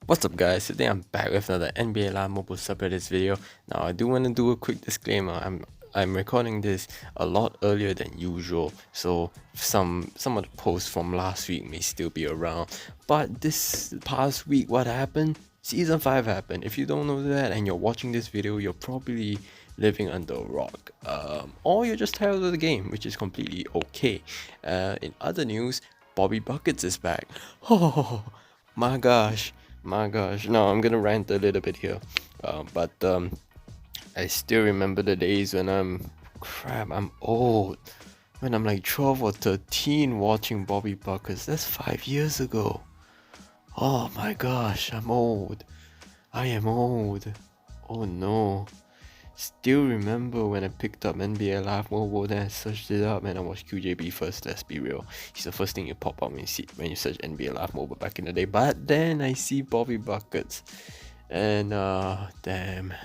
What's up guys, today I'm back with another NBA Live mobile subreddits video. Now I do want to do a quick disclaimer. I'm recording this a lot earlier than usual, so some of the posts from last week may still be around. But this past week, what happened? Season 5 happened. If you don't know that and you're watching this video, you're probably living under a rock. Or you're just tired of the game, which is completely okay. In other news, Bobby Buckets is back. Oh my gosh. No, I'm gonna rant a little bit here. But I still remember the days when I'm old. When I'm like 12 or 13 watching Bobby Buckets. That's 5 years ago. Oh my gosh, I'm old. I am old. Oh no. Still remember when I picked up NBA Live Mobile, then I searched it up and I watched QJB first, let's be real. He's the first thing you pop up when you search NBA Live Mobile back in the day. But then I see Bobby Buckets and damn.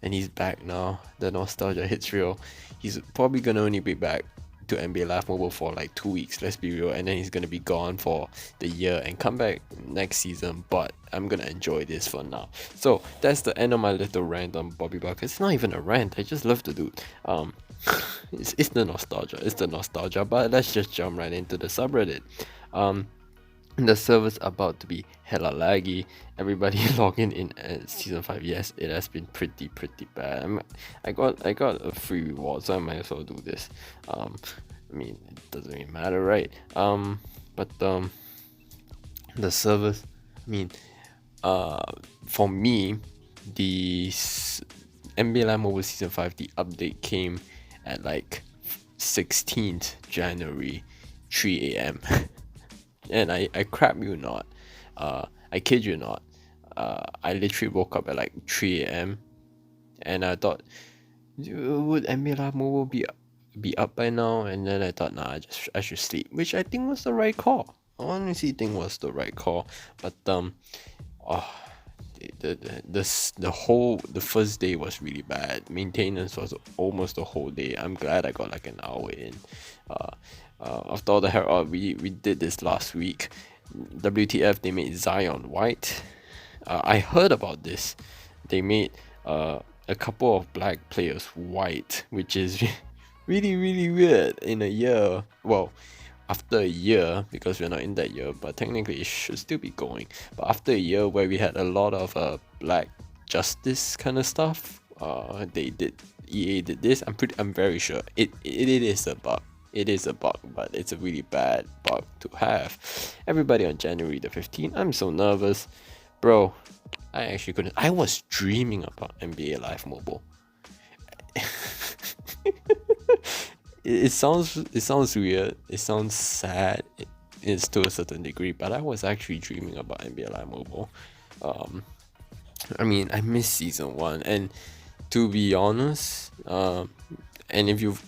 And he's back now. The nostalgia hits real. He's probably gonna only be back to NBA Live Mobile for like 2 weeks, let's be real, and then he's gonna be gone for the year and come back next season. But I'm gonna enjoy this for now. So that's the end of my little rant on Bobby Buck. It's not even a rant, I just love the dude. It's the nostalgia, but let's just jump right into the subreddit. The server's about to be hella laggy. Everybody logging in at season 5. Yes, it has been pretty bad. I got a free reward, so I might as well do this. I mean, it doesn't really matter, right? But the servers, I mean, for me, the NBA Live Mobile season 5, the update came at like 16th January 3 a.m. And I crap you not, I kid you not, I literally woke up at like 3 a.m. and I thought, would NBA Live Mobile be up by now? And then I thought, nah, I should sleep, which I think was the right call. I honestly think was the right call. But oh, the first day was really bad. Maintenance was almost the whole day. I'm glad I got like an hour in. After all the hell we did this last week. WTF, they made Zion white. I heard about this. They made a couple of black players white, which is really weird in a year. Well, after a year, because we're not in that year, but technically it should still be going. But after a year where we had a lot of black justice kind of stuff, EA did this. I'm very sure it is a bug. It is a bug, but it's a really bad bug to have. Everybody on January the 15th, I'm so nervous. Bro, I actually couldn't. I was dreaming about NBA Live Mobile. It sounds weird. It sounds sad. It's to a certain degree, but I was actually dreaming about NBA Live Mobile. I mean, I missed season 1, and to be honest, and if you've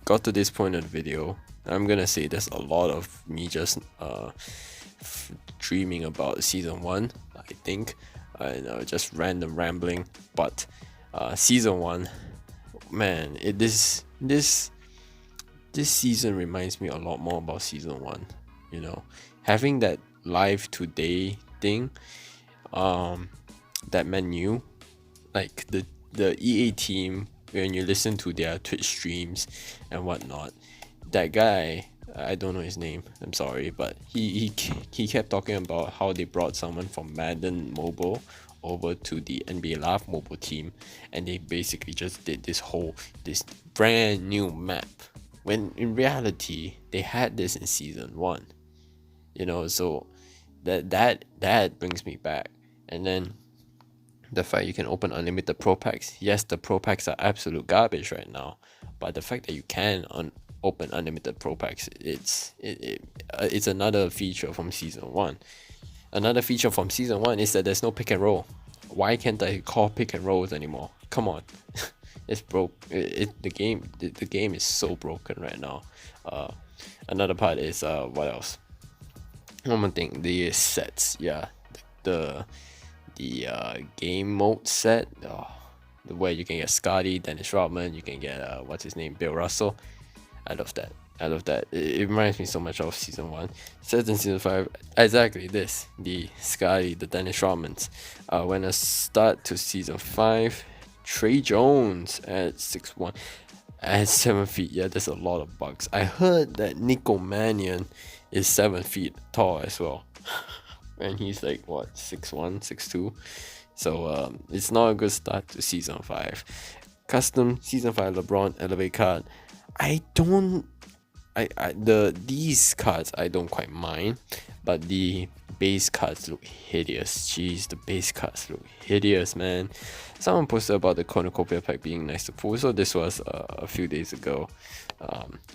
got to this point of the video, I'm gonna say there's a lot of me just dreaming about season 1, I think, and just random rambling. But season 1, man, this season reminds me a lot more about season 1. You know, having that live today thing, that menu, like the EA team, when you listen to their Twitch streams and whatnot, that guy, I don't know his name, I'm sorry, but he kept talking about how they brought someone from Madden Mobile over to the NBA Live Mobile team, and they basically just did this brand new map, when in reality they had this in season 1. You know, so that brings me back. And then the fact you can open unlimited pro packs. Yes, the pro packs are absolute garbage right now, but the fact that you can open unlimited pro packs, it's another feature from season 1. Another feature from season 1 is that there's no pick and roll. Why can't I call pick and rolls anymore? Come on. It's broke. The game is so broken right now. Another part is what else? One more thing, the sets. Yeah, the game mode set, where you can get Scotty, Dennis Rodman, you can get what's his name, Bill Russell. I love that. out of that. It reminds me so much of season 1. Set in season 5, exactly this, the Scotty, the Dennis Rodmans. When I start to season 5, Trey Jones at 6'1", at 7 feet. Yeah, there's a lot of bugs. I heard that Nico Mannion is 7 feet tall as well. And he's like, what, 6'1", 6'2"? So it's not a good start to season 5. Custom season 5 LeBron elevate card. These cards I don't quite mind, but the base cards look hideous. Jeez, the base cards look hideous, man. Someone posted about the cornucopia pack being nice to pull, so this was a few days ago.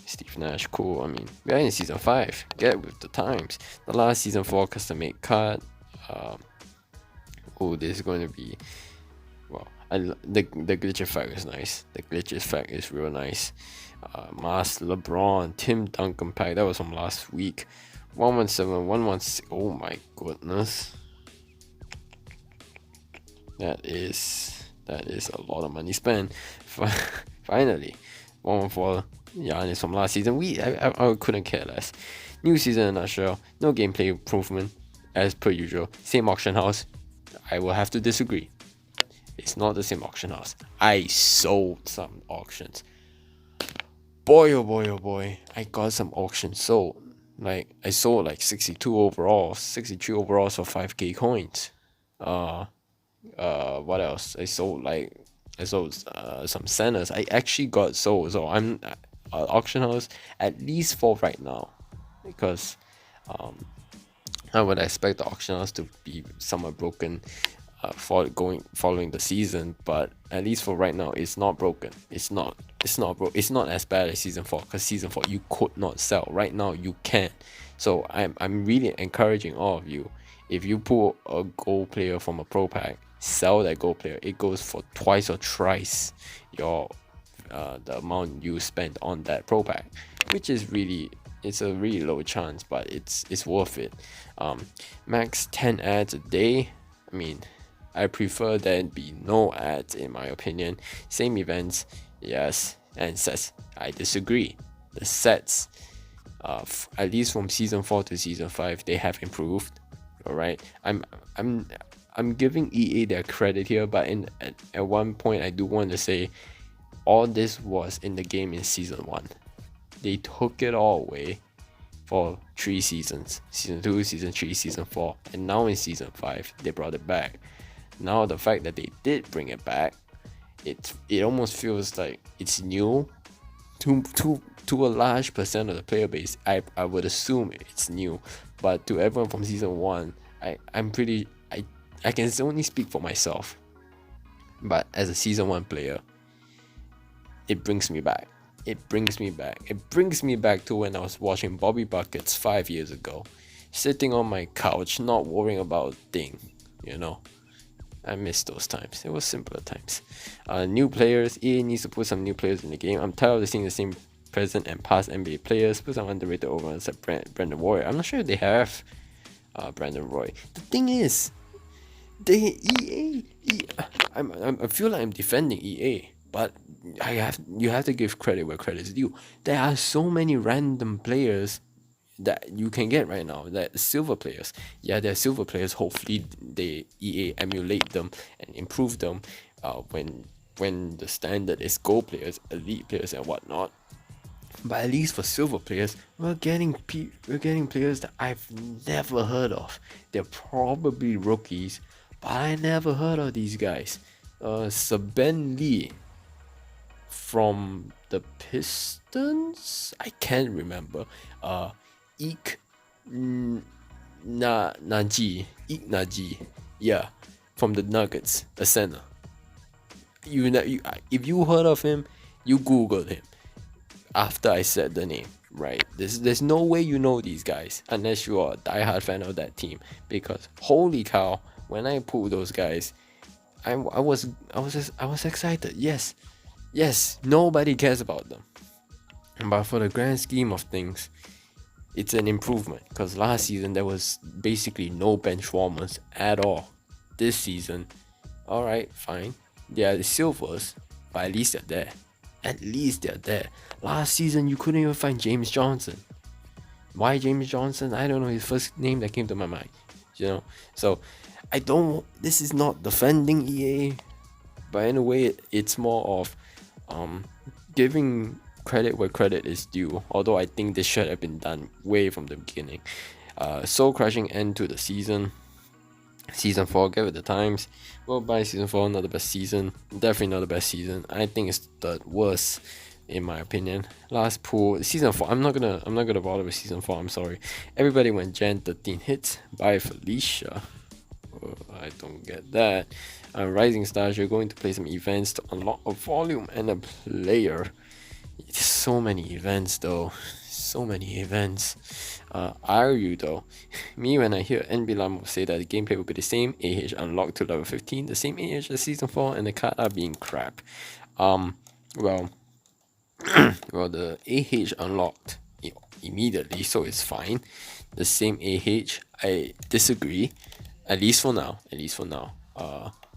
Steve Nash, cool. I mean, we're in season 5. Get with the times. The last season 4 custom made card. This is going to be, well, the glitch effect is nice. The glitch effect is real nice. Mas LeBron, Tim Duncan pack, that was from last week. 117, 116. Oh my goodness, that is a lot of money spent. Finally, 114. Giannis from last season. I couldn't care less. New season in a nutshell. No gameplay improvement as per usual. Same auction house. I will have to disagree. It's not the same auction house. I sold some auctions. Boy, oh boy, oh boy. I got some auctions sold. Like, I sold like 62 overalls, 63 overalls for 5k coins. What else? I sold some centers. I actually got sold. So I'm auction house at least 4 right now, because I would expect the auction house to be somewhat broken following the season, but at least for right now, it's not broken. It's not as bad as season 4, because season 4 you could not sell. Right now you can. So I'm really encouraging all of you, if you pull a gold player from a pro pack, sell that gold player. It goes for twice or thrice your the amount you spent on that pro pack, which is really, it's a really low chance, but it's worth it. Max 10 ads a day. I mean, I prefer there be no ads in my opinion. Same events, yes, and sets. I disagree. The sets, at least from season 4 to season 5, they have improved. All right, I'm giving EA their credit here, but at one point I do want to say, all this was in the game in season 1. They took it all away for 3 seasons. Season 2, season 3, season 4, and now in season 5 they brought it back. Now the fact that they did bring it back, it almost feels like it's new to a large percent of the player base. I would assume it's new, but to everyone from season 1, I can only speak for myself, but as a season 1 player, it brings me back. It brings me back to when I was watching Bobby Buckets 5 years ago, sitting on my couch, not worrying about a thing, you know. I miss those times. It was simpler times. New players. EA needs to put some new players in the game. I'm tired of seeing the same present and past NBA players. Put some underrated overruns like Brandon Roy. I'm not sure if they have Brandon Roy. The thing is, EA. I feel like I'm defending EA, but you have to give credit where credit is due. There are so many random players that you can get right now, that silver players. Yeah, they're silver players. Hopefully they EA emulate them and improve them when the standard is gold players, elite players and whatnot. But at least for silver players, we're getting players that I've never heard of. They're probably rookies, but I never heard of these guys. Saben Lee from the Pistons, I can't remember. Ike Naji, yeah, from the Nuggets, a center. If you heard of him, you googled him after I said the name, right? There's no way you know these guys unless you are a diehard fan of that team, because holy cow, when I pulled those guys, I was excited. Yes, nobody cares about them, but for the grand scheme of things, it's an improvement, because last season there was basically no bench warmers at all. This season, alright, fine, they are the silvers, but at least they're there. At least they're there. Last season, you couldn't even find James Johnson. Why James Johnson? I don't know. His first name that came to my mind. So I don't. This is not defending EA, but in a way, it's more of giving credit where credit is due. Although I think this should have been done way from the beginning. Soul crushing end to the season. Season 4, give it the times. Well, by season 4, not the best season. Definitely not the best season. I think it's the worst, in my opinion. Last pool, season 4. I'm not gonna bother with season 4. I'm sorry. Everybody went Gen 13 hits by Felicia. I don't get that. Rising Stars, you're going to play some events to unlock a volume and a player. It's so many events though. So many events. Are you though? Me, when I hear NB Lam say that the gameplay will be the same, AH unlocked to level 15, the same AH as season 4, and the card are being crap. Well, well, the AH unlocked immediately, so it's fine. The same AH, I disagree. At least for now.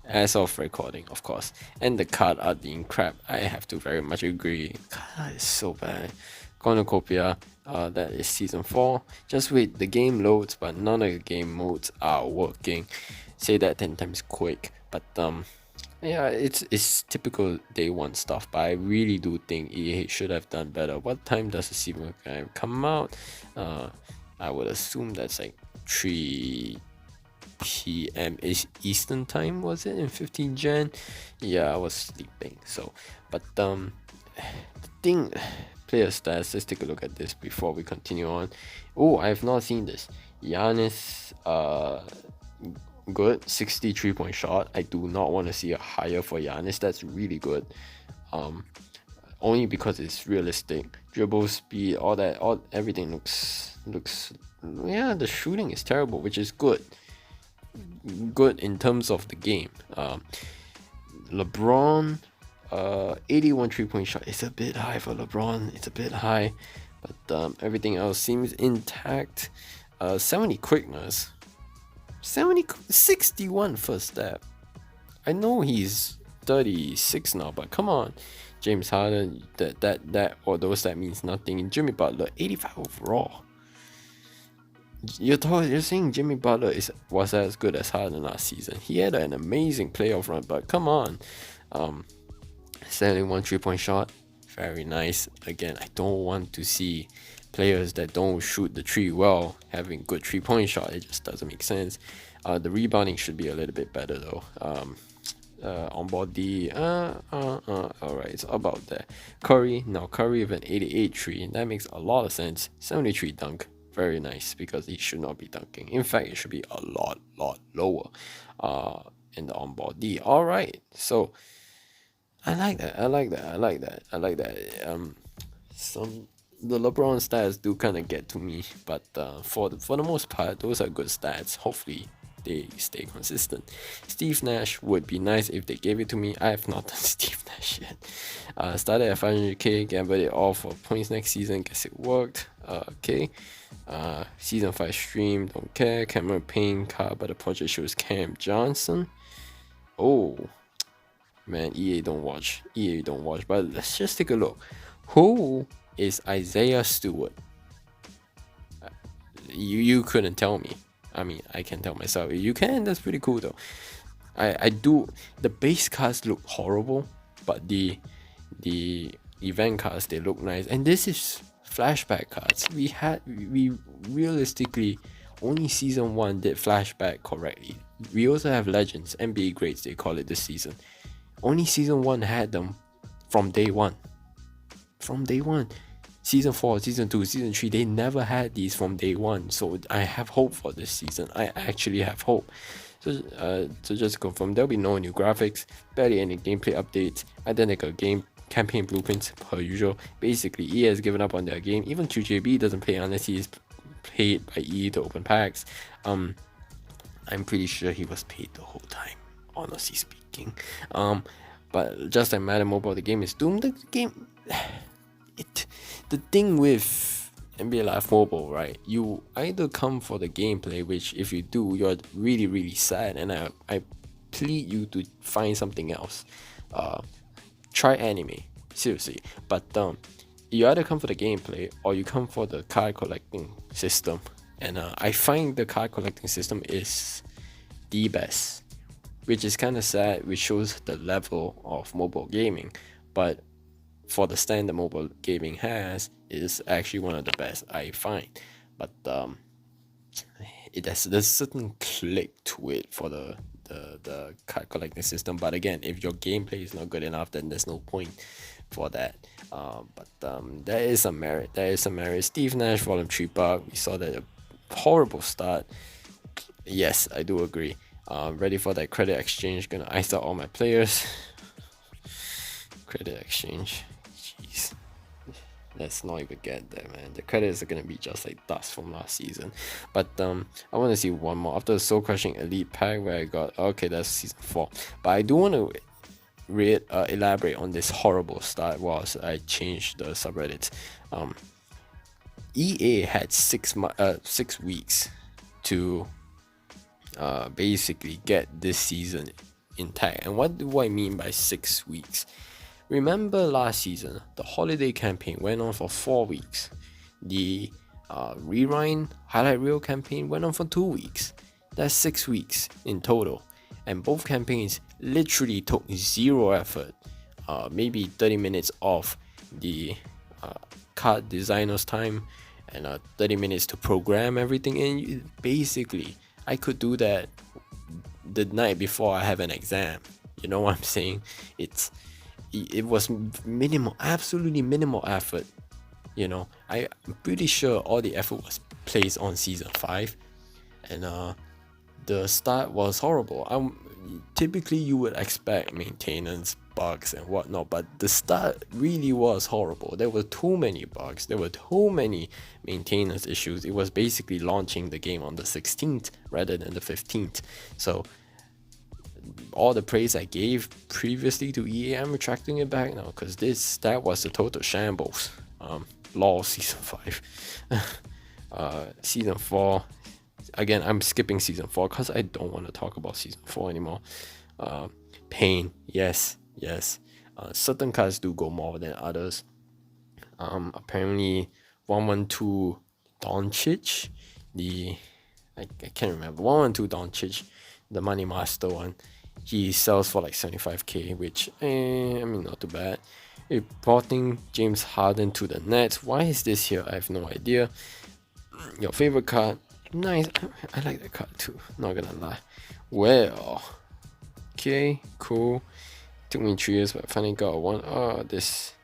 As of recording, of course. And the card art being crap, I have to very much agree. Card art is so bad. Cornucopia, that is season 4. Just wait, the game loads, but none of the game modes are working. Say that 10 times quick. But yeah, it's typical day 1 stuff, but I really do think EA should have done better. What time does the season game come out? I would assume that's like 3 p.m. Eastern time, was it, in 15 Jan? Yeah, I was sleeping. So, but the thing, player stats, let's take a look at this before we continue on. Oh, I have not seen this. Giannis, good, 63-point shot. I do not want to see a higher for Giannis. That's really good. Only because it's realistic. Dribble speed, all that, everything looks. Yeah, the shooting is terrible, which is good in terms of the game. LeBron, 81 3-point shot. It's a bit high for LeBron. It's a bit high, but everything else seems intact. 70 quickness, 61 first step. I know he's 36 now, but come on. James Harden, that means nothing. Jimmy Butler, 85 overall. You're saying Jimmy Butler was as good as Harden last season. He had an amazing playoff run, but come on. 71 3-point shot, very nice. Again, I don't want to see players that don't shoot the 3 well having good 3-point shot. It just doesn't make sense. The rebounding should be a little bit better though. On body, alright, it's about that. Curry with an 88 3, that makes a lot of sense. 73 dunk, very nice, because he should not be dunking. In fact, it should be a lot lower in the on body. Alright, so I like that. The LeBron stats do kind of get to me, but for the most part, those are good stats. Hopefully they stay consistent. Steve Nash would be nice if they gave it to me. I have not done Steve Nash yet. Started at 500k, gambled it all for points next season. Guess it worked. Okay. Season 5 stream, don't care. Cameron Payne card, but the project shows Cam Johnson. Oh man, EA don't watch. But let's just take a look. Who is Isaiah Stewart? You couldn't tell me. I mean, I can tell myself. You can. That's pretty cool though. I do. The base cards look horrible, but the event cards, they look nice. And this is flashback cards. We realistically only season 1 did flashback correctly. We also have legends, NBA grades they call it this season. Only season 1 had them from day 1. Season 4, season 2, season 3, they never had these from day 1. So I have hope for this season. I actually have hope. So just to confirm, there'll be no new graphics, barely any gameplay updates, identical game campaign blueprints per usual. Basically, EA has given up on their game. Even QJB doesn't play unless he is paid by EA to open packs. I'm pretty sure he was paid the whole time, honestly speaking. But just like Madden Mobile, the game is doomed. The thing with NBA Live Mobile, right? You either come for the gameplay, which if you do, you're really sad, and I plead you to find something else. Try anime. seriously. But you either come for the gameplay or you come for the card collecting system, and I find the card collecting system is the best, which is kind of sad, which shows the level of mobile gaming. But for the stand that mobile gaming has, is actually one of the best I find. But there's a certain click to it for the card collecting system. But again, if your gameplay is not good enough, then there's no point for that. But there is some merit. Steve Nash Volume 3 bug. We saw that a horrible start. Yes, I do agree. Ready for that credit exchange. Gonna ice out all my players. Credit exchange. Jeez. Let's not even get there, man. The credits are gonna be just like dust from last season. But I want to see one more after the soul crushing elite pack where I got, okay, that's season 4. But I do want to elaborate on this horrible start whilst I changed the subreddits. EA had 6 weeks to basically get this season intact. And what do I mean by 6 weeks? Remember last season, the holiday campaign went on for 4 weeks. The Rewind highlight reel campaign went on for 2 weeks. That's 6 weeks in total. And both campaigns literally took zero effort. Maybe 30 minutes off the card designer's time and 30 minutes to program everything. And basically, I could do that the night before I have an exam. You know what I'm saying? It was minimal, absolutely minimal effort. You know, I'm pretty sure all the effort was placed on season 5, and the start was horrible. Typically you would expect maintenance, bugs and whatnot, but the start really was horrible. There were too many bugs, there were too many maintenance issues. It was basically launching the game on the 16th rather than the 15th. So all the praise I gave previously to EA, I'm retracting it back now, because that was a total shambles. Lol, season 5. Season 4, again, I'm skipping season 4 because I don't want to talk about season 4 anymore. Pain, yes. Certain cards do go more than others. Apparently 112 Doncic, I can't remember, 112 Doncic, the Money Master one, he sells for like 75k, which I mean, not too bad. Reporting James Harden to the Nets. Why is this here? I have no idea. Your favorite card? Nice. I like that card too, not gonna lie. Well, okay, cool. Took me 3 years, but I finally got one. This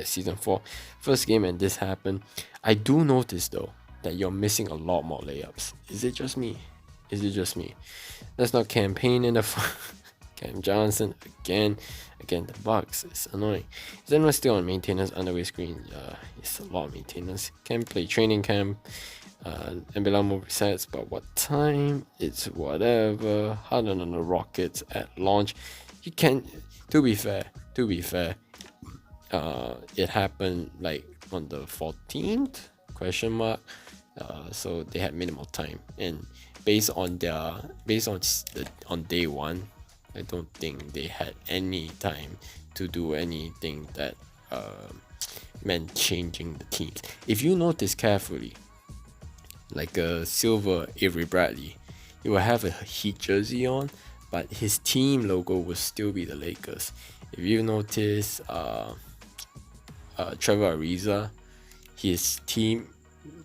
season 4 first game, and this happened. I do notice though that you're missing a lot more layups. Is it just me? That's not campaign in the Cam Johnson again, the bugs. It's annoying. Is anyone still on maintenance underway screen? It's a lot of maintenance. Can play training camp. And below more resets, but what time? It's whatever. Harden on the Rockets at launch. You can. To be fair, it happened like on the 14th ? So they had minimal time, and based on day 1, I don't think they had any time to do anything that meant changing the teams. If you notice carefully, like a silver Avery Bradley, he will have a Heat jersey on, but his team logo will still be the Lakers. If you notice, Trevor Ariza, his team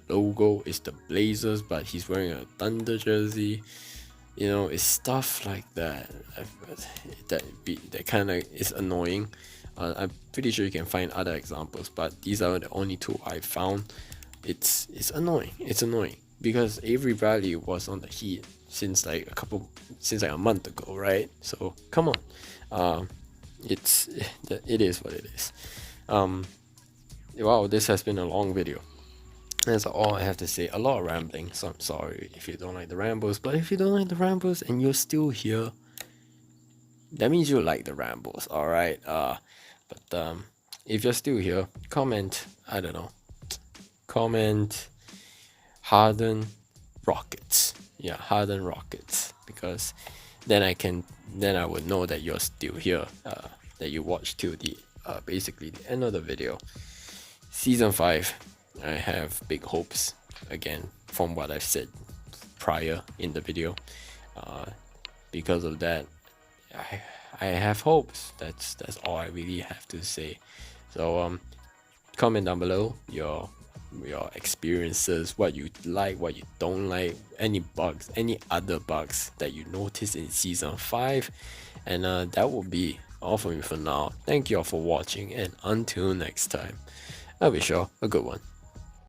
logo is the Blazers, but he's wearing a Thunder jersey. You know, it's stuff like that that kind of is annoying. I'm pretty sure you can find other examples, but these are the only 2 I found. It's annoying. Because Avery Bradley was on the Heat since like a month ago, right? So come on. It is what it is. Wow, this has been a long video. That's all I have to say. A lot of rambling, so I'm sorry if you don't like the rambles. But if you don't like the rambles and you're still here, that means you like the rambles, alright? But if you're still here, comment, I don't know. Comment Harden Rockets. Yeah, Harden Rockets. Because then I would know that you're still here. That you watched till the basically the end of the video. Season 5, I have big hopes again from what I've said prior in the video. Because of that, I have hopes. That's all I really have to say. So comment down below your experiences, what you like, what you don't like, any bugs, any other bugs that you noticed in season 5, and that will be all for me for now. Thank you all for watching, and until next time, I wish you all a good one.